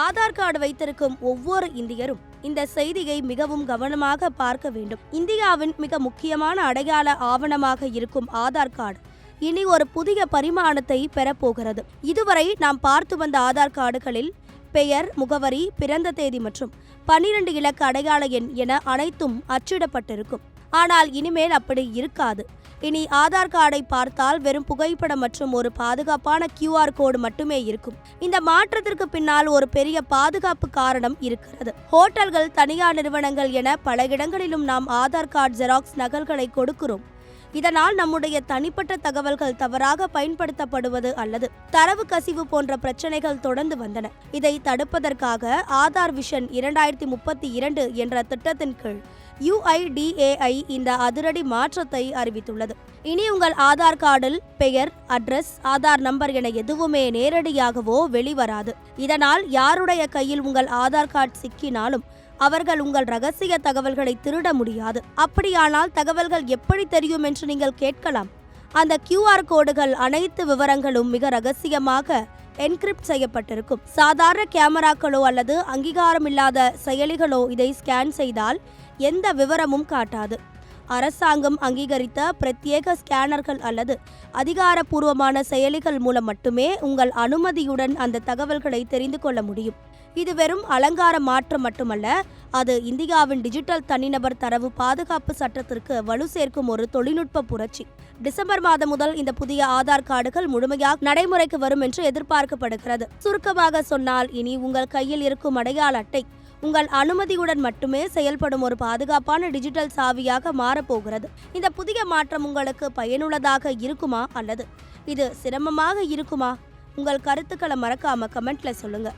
Aadhaar card வைத்திருக்கும் ஒவ்வொரு இந்தியரும் இந்த செய்தியை மிகவும் கவனமாக பார்க்க வேண்டும். இந்தியாவின் மிக முக்கியமான அடையாள ஆவணமாக இருக்கும் ஆதார் கார்டு இனி ஒரு புதிய பரிமாணத்தை பெறப்போகிறது. இதுவரை நாம் பார்த்து வந்த ஆதார் கார்டுகளில் பெயர், முகவரி, பிறந்த தேதி மற்றும் 12 இலக்க அடையாள எண் என அனைத்தும் அச்சிடப்பட்டிருக்கும். ஆனால் இனிமேல் அப்படி இருக்காது. இனி ஆதார் கார்டை பார்த்தால் வெறும் புகைப்படம் மற்றும் ஒரு பாதுகாப்பான QR கோடு மட்டுமே இருக்கும். இந்த மாற்றத்திற்கு பின்னால் ஒரு பெரிய பாதுகாப்பு காரணம் இருக்கிறது. ஹோட்டல்கள், தனியார் நிறுவனங்கள் என பல இடங்களிலும் நாம் ஆதார் கார்டு ஜெராக்ஸ் நகல்களை கொடுக்கிறோம். இதனால் நம்முடைய தனிப்பட்ட தகவல்கள் தவறாக பயன்படுத்தப்படுவது அல்லது தரவு கசிவு போன்ற பிரச்சனைகள் தொடர்ந்து வந்தன. இதை தடுப்பதற்காக ஆதார் விஷன் 2032 என்ற திட்டத்தின் கீழ் UIDAI இந்த அதிரடி மாற்றத்தை அறிவித்துள்ளது. இனி உங்கள் ஆதார் கார்டில் பெயர், அட்ரஸ், ஆதார் நம்பர் என எதுவுமே நேரடியாகவோ வெளிவராது. இதனால் யாருடைய கையில் உங்கள் ஆதார் கார்டு சிக்கினாலும் அவர்கள் உங்கள் ரகசிய தகவல்களை திருட முடியாது. அப்படியானால் தகவல்கள் எப்படி தெரியும் என்று நீங்கள் கேட்கலாம். அந்த QR கோடுகள் அனைத்து விவரங்களும் மிக ரகசியமாக என்கிரிப்ட் செய்யப்பட்டிருக்கும். சாதாரண கேமராக்களோ அல்லது அங்கீகாரமில்லாத செயலிகளோ இதை ஸ்கேன் செய்தால் எந்த விவரமும் காட்டாது. அரசாங்கம் அங்கீகரித்த பிரத்யேக ஸ்கேனர்கள் அல்லது அதிகாரப்பூர்வமான செயலிகள் மூலம் மட்டுமே உங்கள் அனுமதியுடன் அந்த தகவல்களை தெரிந்து கொள்ள முடியும். இது வெறும் அலங்கார மாற்றம் மட்டுமல்ல, அது இந்தியாவின் டிஜிட்டல் தனிநபர் தரவு பாதுகாப்பு சட்டத்திற்கு வலு சேர்க்கும் ஒரு தொழில்நுட்ப புரட்சி. டிசம்பர் மாதம் முதல் இந்த புதிய ஆதார் கார்டுகள் முழுமையாக நடைமுறைக்கு வரும் என்று எதிர்பார்க்கப்படுகிறது. சுருக்கமாக சொன்னால், இனி உங்கள் கையில் இருக்கும் அடையாள அட்டை உங்கள் அனுமதியுடன் மட்டுமே செயல்படும் ஒரு பாதுகாப்பான டிஜிட்டல் சாவியாக மாறப்போகிறது. இந்த புதிய மாற்றம் உங்களுக்கு பயனுள்ளதாக இருக்குமா அல்லது இது சிரமமாக இருக்குமா? உங்கள் கருத்துக்களை மறக்காம கமெண்ட்ல சொல்லுங்க.